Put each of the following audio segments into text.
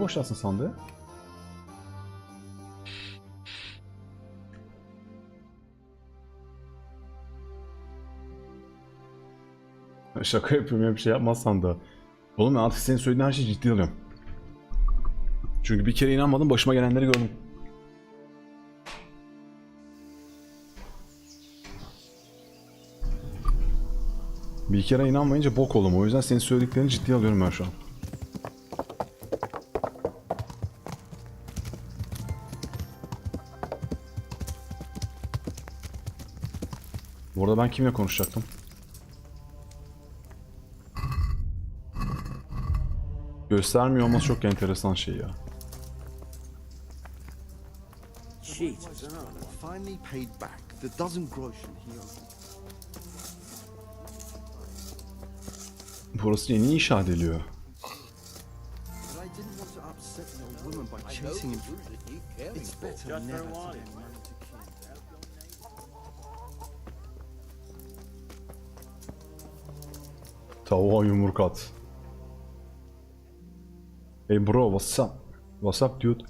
boşalsın sandığı. Şaka yapıyorum ya, bir şey yapmazsan da. Oğlum ben artık senin söylediğin her şeyi ciddi alıyorum. Çünkü bir kere inanmadım, başıma gelenleri gördüm. Bir kere inanmayınca bok oldum. O yüzden senin söylediklerini ciddiye alıyorum ben şu an. Bu arada ben kimle konuşacaktım? Göstermiyor olması çok enteresan şey ya. Burası yeni inşa ediliyor. Tavuğa yumruk at. Hey bro, what's up? What's up dude?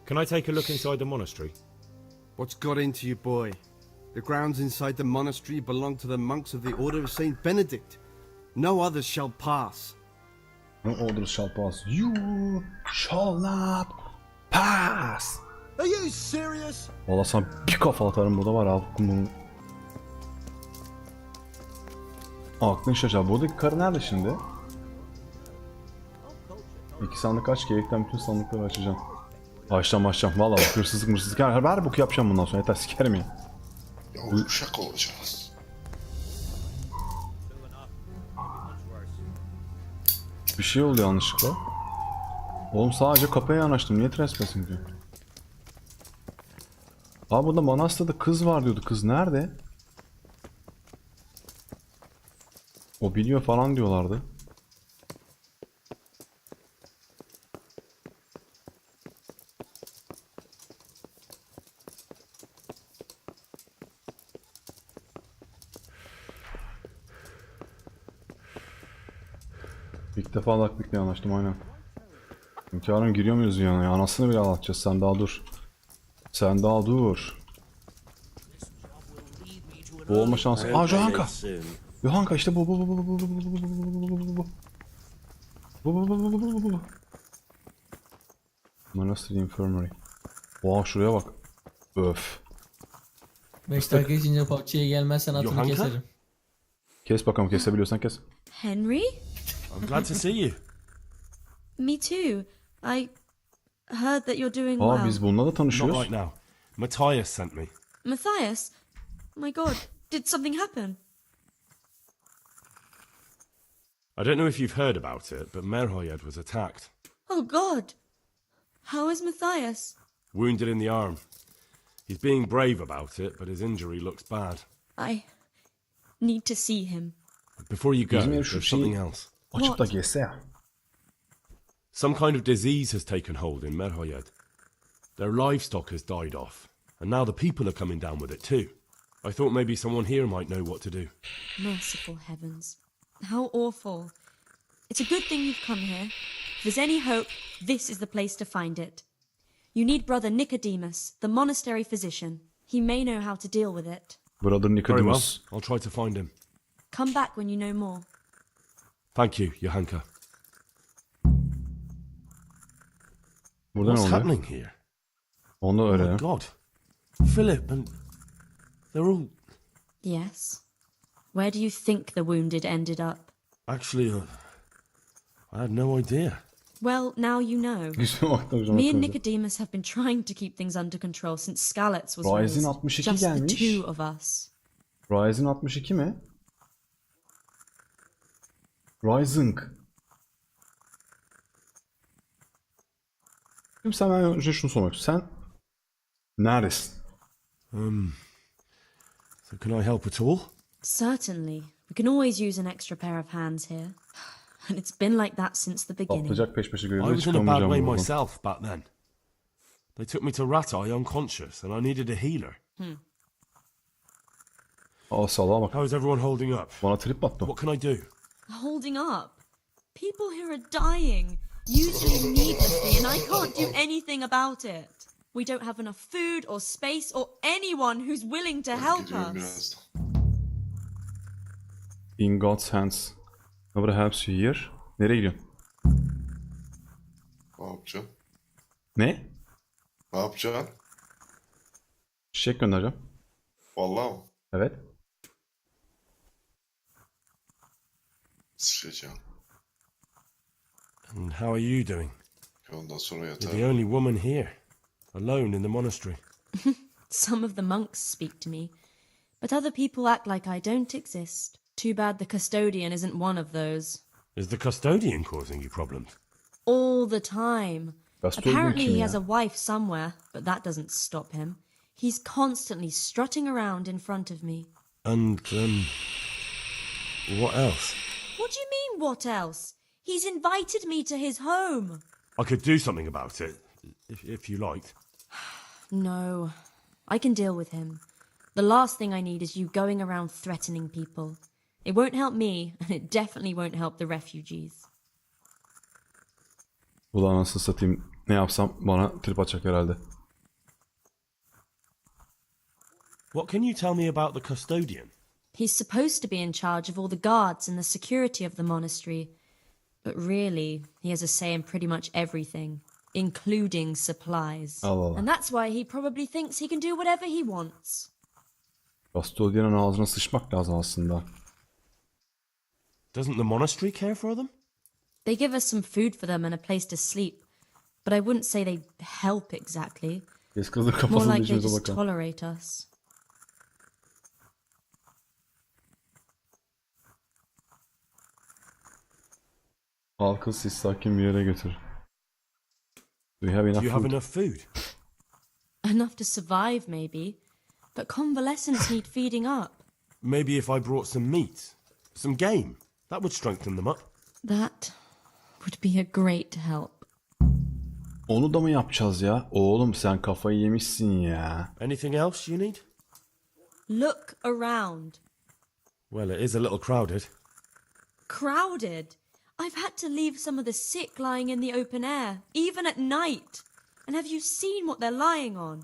Can I take a look inside the monastery? What's got into you, boy? The grounds inside the monastery belong to the monks of the Order of Saint Benedict. No others shall pass. No others shall pass. You shall not pass. Are you serious? Valla sana bir kafa atarım burada var abi. Bunu... Aklın şaşar. Buradaki karı nerede şimdi? 2 sandık aç, gerekten bütün sandıkları açacağım. Açacağım. Valla bak, hırsızlık her boku yapacağım bundan sonra, yeter sikerim ya. Uşak olacağız. Bir şey oldu yanlışlıkla. Oğlum sadece kapıya yanaştım, niye trespassing diyor? Abi burada Manastıra'da kız var diyordu, kız nerede? O biliyor falan diyorlardı. İlk defa Lockpick'le yanaştım aynen. Hünkârım giriyor muyuz yana? Anasını bile anlatacağız, sen daha dur. Sen daha dur. Bu olma şansı. Aa Johanka! Johanka işte bu. Manastıra Infirmary. Oha şuraya bak. Öf. 5 dakika içince PUBG'ye gelmezsen atını Johanka? keserim. Kes bakalım, kesebiliyorsan kes. Henry? I'm glad to see you. Me too. I heard that you're doing Aa well. biz bununla da Not tanışıyoruz. right now. Matthias sent me. Matthias? My god, did something happen? I don't know if you've heard about it, but Merhoyed was attacked. Oh god. How is Matthias? Wounded in the arm. He's being brave about it, but his injury looks bad. I need to see him. Before you go, İzmir şu there's şeyi something else. açıp da geçse ya. Some kind of disease has taken hold in Merhoyed. Their livestock has died off, and now the people are coming down with it too. I thought maybe someone here might know what to do. Merciful heavens. How awful. It's a good thing you've come here. If there's any hope, this is the place to find it. You need Brother Nicodemus, the monastery physician. He may know how to deal with it. Brother Very well, Nicodemus. I'll try to find him. Come back when you know more. Thank you, Johanka. Burada ne What's oluyor? happening here? Onu da Oh my öğrenelim. god. Philip and... They're all... Yes. Where do you think the wounded ended up? Actually, I had no idea. Well, now you know. Güzel baktım hocam. Me and Nicodemus have been trying to keep things under control since Skalitz was Ryzen raised. 62 Just the gelmiş. two of us. Ryzen 62 mi? Ryzen. Şimdi sen ben önce şunu sormak istiyorum. Sen neredesin? So can I help at all? Certainly. We can always use an extra pair of hands here. And it's been like that since the beginning. Patlayacak peş peşe I görevlere was in a bad çıkamayacağım way buradan. myself back then. They took me to Rattay unconscious and I needed a healer. Aa salağa bak. How is everyone holding up? Bana trip attı. What can I do? Holding up? People here are dying, usually needlessly, and I can't do anything about it. We don't have enough food or space or anyone who's willing to help Gidiyorum us. birazdan. In God's hands. Nobody helps you here. Nereye gidiyorsun? Ne yapacaksın? Ne? Ne yapacaksın? Çiçek göndereceğim. Vallahi mı? Evet. Sıçacağım. And how are you doing? Ondan sonra You're the yatarım. only woman here, alone in the monastery. Some of the monks speak to me, but other people act like I don't exist. Too bad the custodian isn't one of those. Is the custodian causing you problems? All the time. Custodian Apparently kim he ya? has a wife somewhere, but that doesn't stop him. He's constantly strutting around in front of me. And, what else? What do you mean, what else? He's invited me to his home. I could do something about it, if you liked. No, I can deal with him. The last thing I need is you going around threatening people. It won't help me, and it definitely won't help the refugees. Ulan nasıl satayım? Ne yapsam bana trip atacak herhalde. What can you tell me about the custodian? He's supposed to be in charge of all the guards and the security of the monastery. But really, he has a say in pretty much everything, including supplies. Allah Allah. And that's why he probably thinks he can do whatever he wants. Custodian'ın ağzına sıçmak lazım aslında. Doesn't the monastery care for them? They give us some food for them and a place to sleep. But I wouldn't say they help exactly. Kes kızın More kafasını like they içimize just bakalım. tolerate us. Halkı siz sakin bir yere götür. Do you have enough Do you have food? enough food? Enough to survive, maybe. But convalescents need feeding up. Maybe if I brought some meat, some game, that would strengthen them up. That would be a great help. Onu da mı yapacağız ya? Oğlum sen kafayı yemişsin ya. Anything else you need? Look around. Well, it is a little crowded. Crowded. I've had to leave some of the sick lying in the open air, even at night. And have you seen what they're lying on?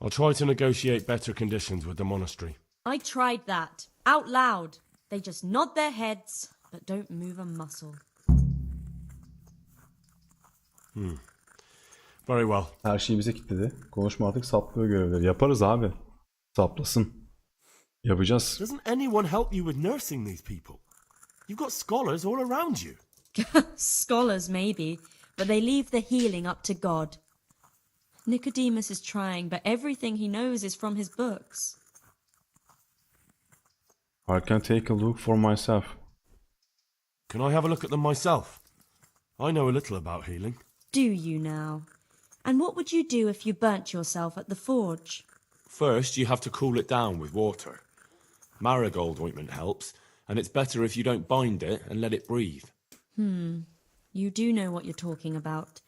I'll try to negotiate better conditions with the monastery. I tried that, out loud. They just nod their heads, but don't move a muscle. Very well. Her şeyi bize kilitledi. Konuşma artık saplıyor görevleri. Yaparız abi. Saplasın. Yapacağız. Doesn't anyone help you with nursing these people? You've got scholars all around you. Scholars, maybe, but they leave the healing up to God. Nicodemus is trying, but everything he knows is from his books. I can take a look for myself. Can I have a look at them myself? I know a little about healing. Do you now? And what would you do if you burnt yourself at the forge? First, you have to cool it down with water. Marigold ointment helps, and it's better if you don't bind it and let it breathe. You do know what you're talking about.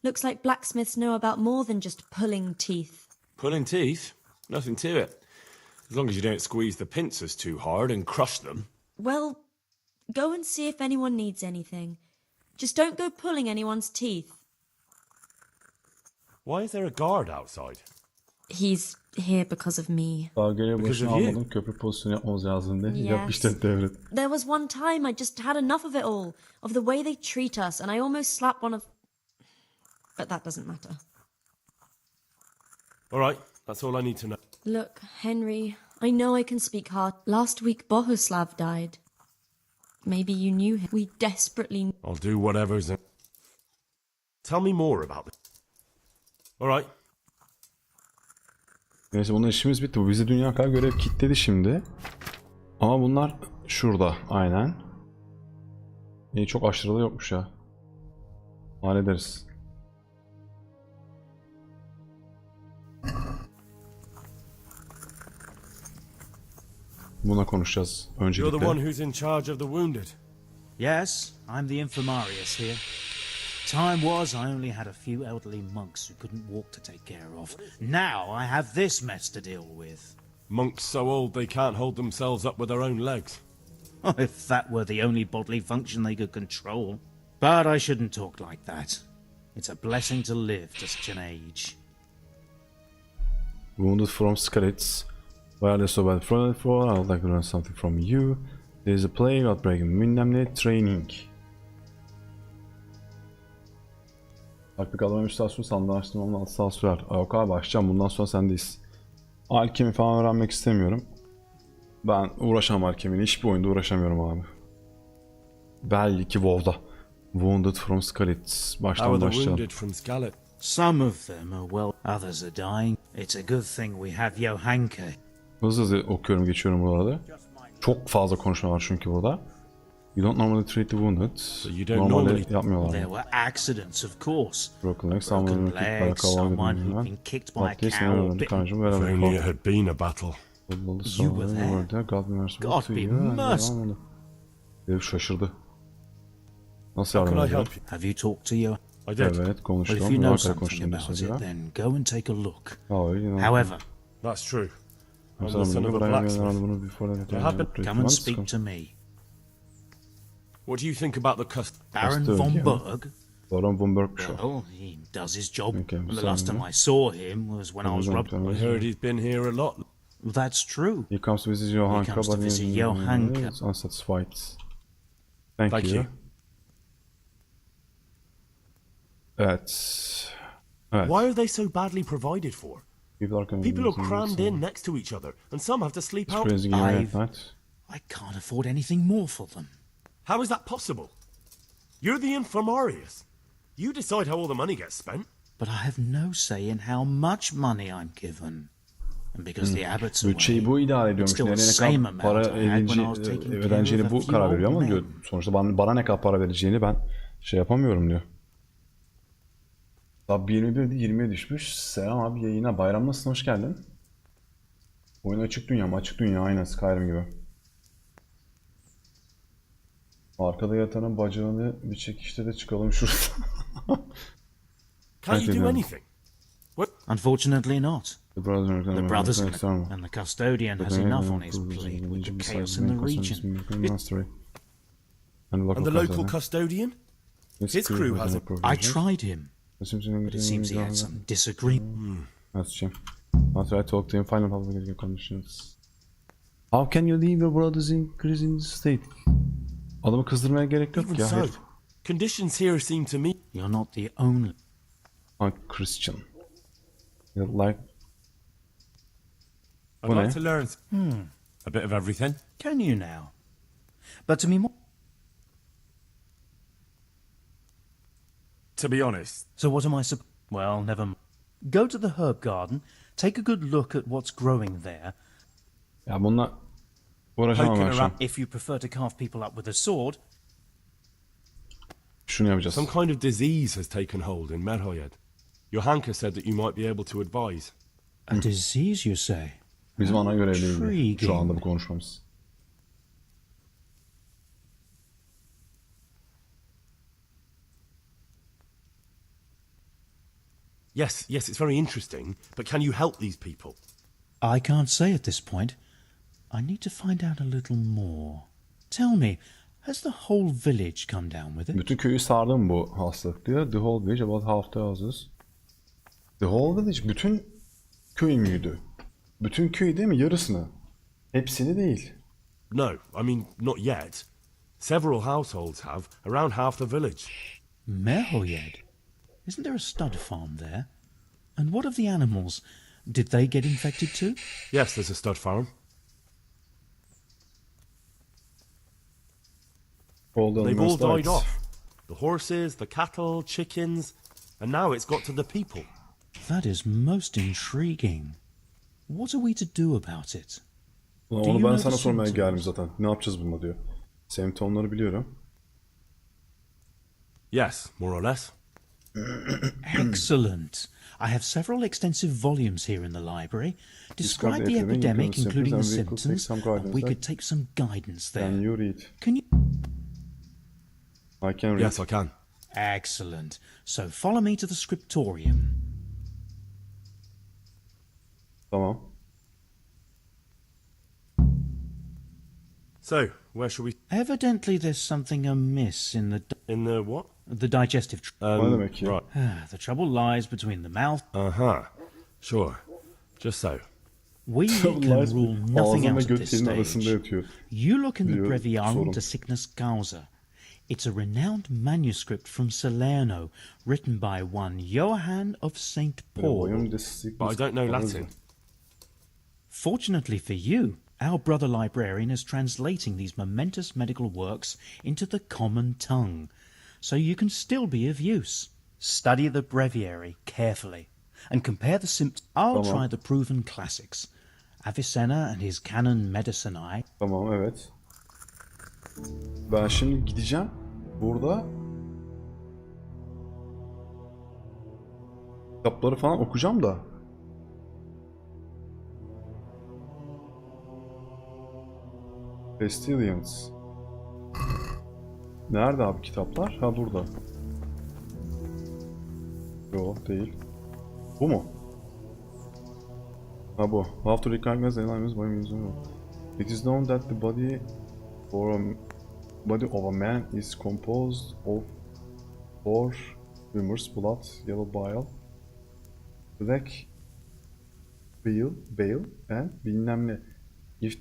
Looks like blacksmiths know about more than just pulling teeth. Pulling teeth? Nothing to it. As long as you don't squeeze the pincers too hard and crush them. Well, go and see if anyone needs anything. Just don't go pulling anyone's teeth. Why is there a guard outside? He's here because of me. Daha görev Because başına of you. almadım. Köprü pozisyonu yapmamız lazım diye. Yes. Yap işte devret. There was one time I just had enough of it all, of the way they treat us, and I almost slapped one of... But that doesn't matter. All right, that's all I need to know. Look, Henry, I know I can speak hard. Last week Bohuslav died. Maybe you knew him. We desperately... I'll do whatever's in. Tell me more about it. All right. Neyse bunun işimiz bitti. Bu bizi dünya kadar görev kilitledi şimdi. Ama bunlar şurada. Aynen. İyi çok aşırı da yokmuş ya. Hallederiz. Buna konuşacağız You're the öncelikle. one who's in charge of the wounded. Yes, I'm the infirmarius here. Time was I only had a few elderly monks who couldn't walk to take care of. Now I have this mess to deal with. Monks so old they can't hold themselves up with their own legs. If that were the only bodily function they could control. But I shouldn't talk like that. It's a blessing to live to such an age. Wounded from Strix. While so bad for I would like to learn something from you. There is a plague outbreak. Bilmem ne training. Taktik almaya müstahsın sandığı açtırmamın 6 saat sürer. Yok abi başlayacağım, bundan sonra sendeyiz. Alkemi falan öğrenmek istemiyorum. Ben uğraşamam alkemiyle. Hiçbir oyunda uğraşamıyorum abi. Belki WoW'da. Wounded from Scarlet. Baştan başlayalım. Some of them are well, others are dying. It's a good thing we have Johanka. Hızlı hızlı okuyorum, geçiyorum buralarda. Çok fazla konuşma var çünkü burada. You don't normally treat the wounded. Normalde yapmıyorlar. There were accidents, of course. Broken legs, Broken legs, someone who'd been kicked by a cow. If only it had been a battle. You were there. God be merciful. Elif şaşırdı. Nasıl yardım edeceğim? Have you talked to you? Evet, konuştum. Well, if you know something about it, then go and take a look. However, that's true. I'm the son of a blacksmith. Come and speak to me. What do you think about the Baron von Berg? Baron von Berg. Well, he does his job. The last time I saw him was when I was robbed. I heard he's been here a lot. That's true. He comes to visit Johanka, but he's unsatisfied. Thank you. Evet. Why are they so badly provided for? People are crammed in uh, next to each other, and some have to sleep out. I can't afford anything more for them. How is that possible? You're the infirmarius. You decide how all the money gets spent. But I have no say in how much money I'm given. And because the abbot's away, Bütçeyi bu idare ediyormuş. Nereye ne kadar para ödeneceğini bu karar veriyor ama diyor. Sonuçta bana ne kadar para vereceğini ben şey yapamıyorum diyor. Tabi 21'de 20'ye düşmüş. Selam abi yayına. Bayram nasılsın? Hoş geldin. Oyun açık dünya mı? Açık dünya aynen Skyrim gibi. Arkada yatanın bacağını bir çekişte de çıkalım şurada. Can't you do anything? Unfortunately not. The brothers and the custodian has enough on his plate with the chaos in the region. And the local custodian? His crew has a... I tried him, but it seems he had some disagreement. That's true. After I talked to him, final public conditions. How can you leave your brothers in prison state? Adamı kızdırmaya gerek yok ya. So, conditions here seem to me... You're not the only... I'm Christian. You like... I'd like to learn a bit of everything. Can you now? But to be more... To be honest. So what am I Well, never mind. Go to the herb garden, take a good look at what's growing there. Ya bununla uğraşamam ben şu an. If you prefer to carve people up with a sword. Şunu yapacağız. Some kind of disease has taken hold in Merhoyed. Johanka said that you might be able to advise. A disease, you say? Bizim ana görevliyim şu anda bu konuşmamız. Yes, it's very interesting, but can you help these people? I can't say at this point. I need to find out a little more. Tell me, has the whole village come down with it? Bütün köyü sardı mı bu hastalık diyor. The whole village, about half the houses. The whole village, bütün köy müydü? Bütün köy değil mi? Yarısını. Hepsini değil. No, I mean, not yet. Several households have, around half the village. Merhoyed? Isn't there a stud farm there? And what of the animals? Did they get infected too? Yes, there's a stud farm. They've all died off. The horses, the cattle, chickens, and now it's got to the people. That is most intriguing. What are we to do about it? Onu ben sana sormaya geldim zaten. Ne yapacağız bununla diyor. Semptomları biliyorum. Yes, more or less. Excellent. I have several extensive volumes here in the library. Describe the epidemic, including the symptoms, and we could take some guidance there. Can you read? Can you? I can read. Yes, I can. Excellent. So follow me to the scriptorium. Tamam. So, where shall we... Evidently there's something amiss in In the what? the digestive O ne demek ya? Right. The trouble lies between the mouth. Uh-huh. Sure. Just so. We can Lies- rule nothing Ağzınla out at göt this kelinin arasında stage. yatıyor. You look in the diyor Breviarium sorun. to Sickness Causa. It's a renowned manuscript from Salerno, written by one Johann of St. Paul. But I don't know Latin. Fortunately for you, our brother librarian is translating these momentous medical works into the common tongue, so you can still be of use. Study the breviary carefully and compare the symptoms. I'll Tamam. try the proven classics, Avicenna and his Canon Medicinae. Tamam, evet. Ben şimdi gideceğim. Burada kitapları falan okuyacağım da. Steelseries. Nerede abi kitaplar? Ha burada. Yok değil. Bu mu? Ha bu. How to recognize animals by using it. It is known that the body of a man is composed of 4 humors: blood, yellow bile, black bile, and bilmem ne. If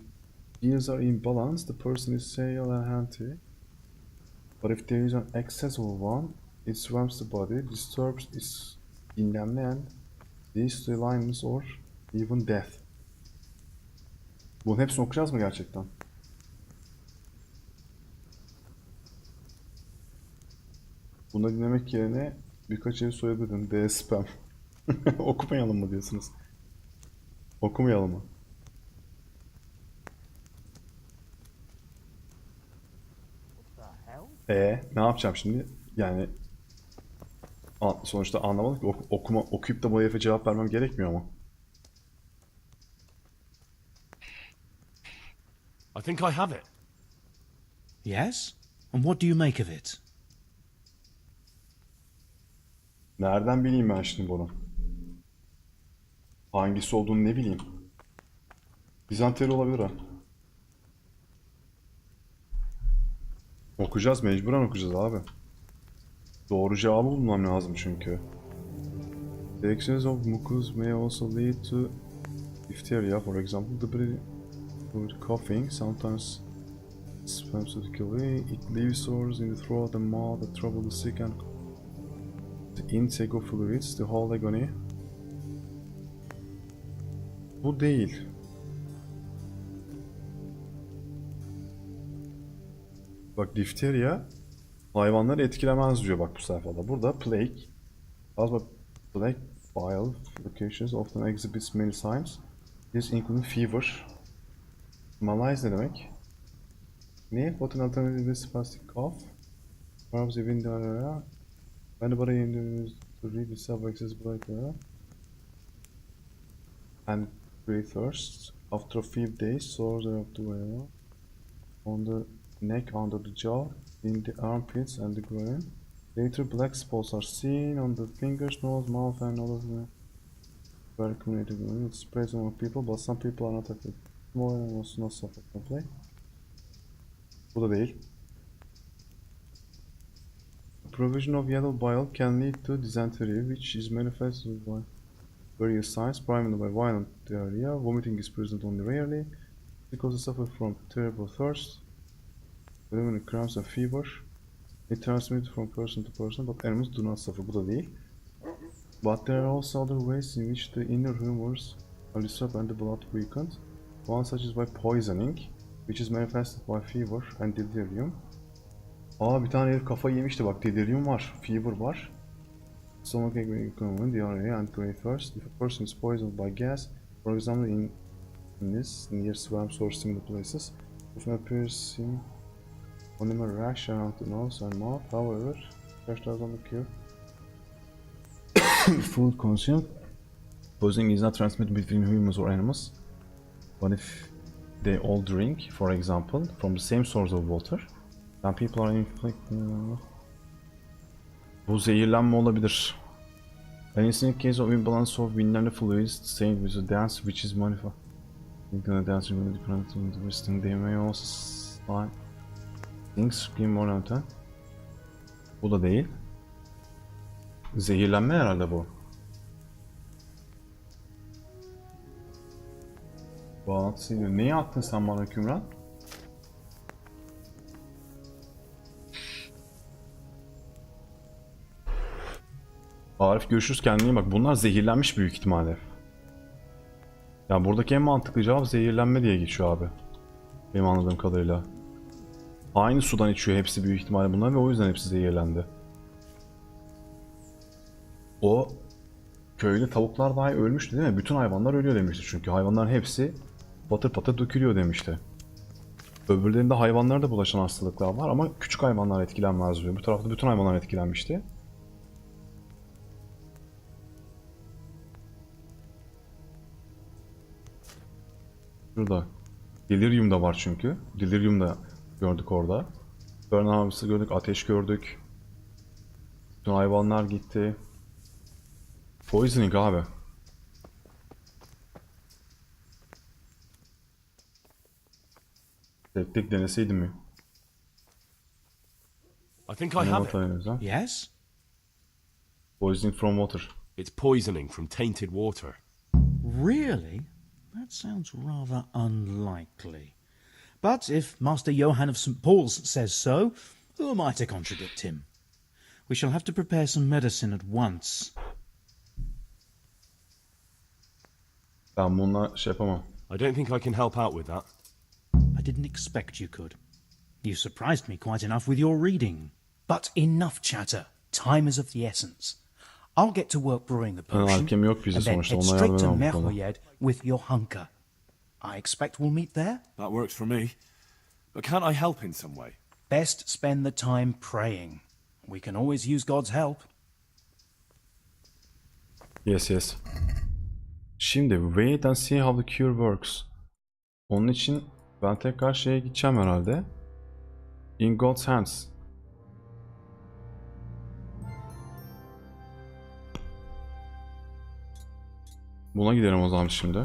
these are in balance, the person is sane and healthy. But if there is an excess of one, it swarms the body, disturbs its bilmem ne, and leads to blindness or even death. Bunun hepsini okuyacağız mı gerçekten? Bunu dinlemek yerine birkaç ev soyabilirim. D spam. Okumayalım mı diyorsunuz? Okumayalım mı? Ne yapacağım şimdi? Yani sonuçta anlamadık ki okuyup da bu herife cevap vermem gerekmiyor mu? I think I have it. Yes? And what do you make of it? Nereden bileyim ben şimdi bunu? Hangisi olduğunu ne bileyim? Bizanteri olabilir ha. Okuyacağız, mecburen okuyacağız abi. Doğru cevabı bulmam lazım çünkü. The excess of mucus may also lead to diphtheria, for example, the coughing, sometimes specifically, it leaves sores in the throat and mouth that trouble the sick and the intake of fluids, the whole agony. Bu değil. Bak difteriya hayvanları etkilemez diyor bak bu sayfada. Burada plague, plague bile locations often exhibits many signs. This including fever. Malaise ne demek? Ne? What an alternative is spastic cough. Perhaps even diarrhea. When the body is to read itself excess blood and great thirst. After a few days, sores are up to area on the neck, under the jaw, in the armpits and the groin. Later, black spots are seen on the fingers, nose, mouth, and all of the very communicated. It spreads among people, but some people are not affected. More and also not suffer complaint. Bu da değil. Provision of yellow bile can lead to dysentery, which is manifested by various signs, primarily by violent diarrhea. Vomiting is present only rarely, because they suffer from terrible thirst, preliminary cramps and fever. It transmits from person to person, but animals do not suffer. Bu da değil. But there are also other ways in which the inner humors are disturbed and the blood weakened. One such is by poisoning, which is manifested by fever and delirium. Bir tane herif kafayı yemişti bak, delirium var, fever var. Stomach ache, diarrhea and great thirst. If a person is poisoned by gas, for example in near swamps or similar places, often appears in animal rash around the nose and mouth. However, rash doesn't occur. Food consumed. Poisoning is not transmitted between humans or animals, but if they all drink, for example, from the same source of water, then people are inflicted. Bu zehirlenme olabilir. An instant case of imbalance of window fluids stained with a dance which is manifold. Thinking dance with different twisting they may also slide. Things scream more than. Bu da değil. Zehirlenme herhalde bu. Neyi attın sen bana Kümran? Arif görüşürüz, kendine iyi bak. Bunlar zehirlenmiş büyük ihtimalle. Ya buradaki en mantıklı cevap zehirlenme diye geçiyor abi. Benim anladığım kadarıyla. Aynı sudan içiyor hepsi büyük ihtimalle bunlar ve o yüzden hepsi zehirlendi. O köyde tavuklar dahi ölmüştü değil mi? Bütün hayvanlar ölüyor demişti çünkü. Hayvanların hepsi patır patır dökülüyor demişti. Öbürlerinde hayvanlara da bulaşan hastalıklar var ama küçük hayvanlar etkilenmez diyor. Bu tarafta bütün hayvanlar etkilenmişti. Şurada. Delirium da var çünkü. Delirium da gördük orada. Burn Harvest'ı gördük, ateş gördük. Bütün hayvanlar gitti. Poisoning abi. Tek tek deneseydim mi? I think I have it. Yes? Poisoning from water. It's poisoning from tainted water. Really? That sounds rather unlikely. But if Master Johann of St. Paul's says so, who am I to contradict him? We shall have to prepare some medicine at once. Ben bununla şey yapamam. I don't think I can help out with that. I didn't expect you could. You surprised me quite enough with your reading. But enough chatter. Time is of the essence. I'll get to work brewing the potion, Alkemi yok bizde and then sonuçta, head ona straight to yardım edemem bu konuda. Merhoyed with your hunker. I expect we'll meet there. That works for me. But can't I help in some way? Best spend the time praying. We can always use God's help. Yes. Şimdi wait and see how the cure works. Onun için ben tekrar şeye gideceğim herhalde. In God's hands. Buna gidelim o zaman şimdi.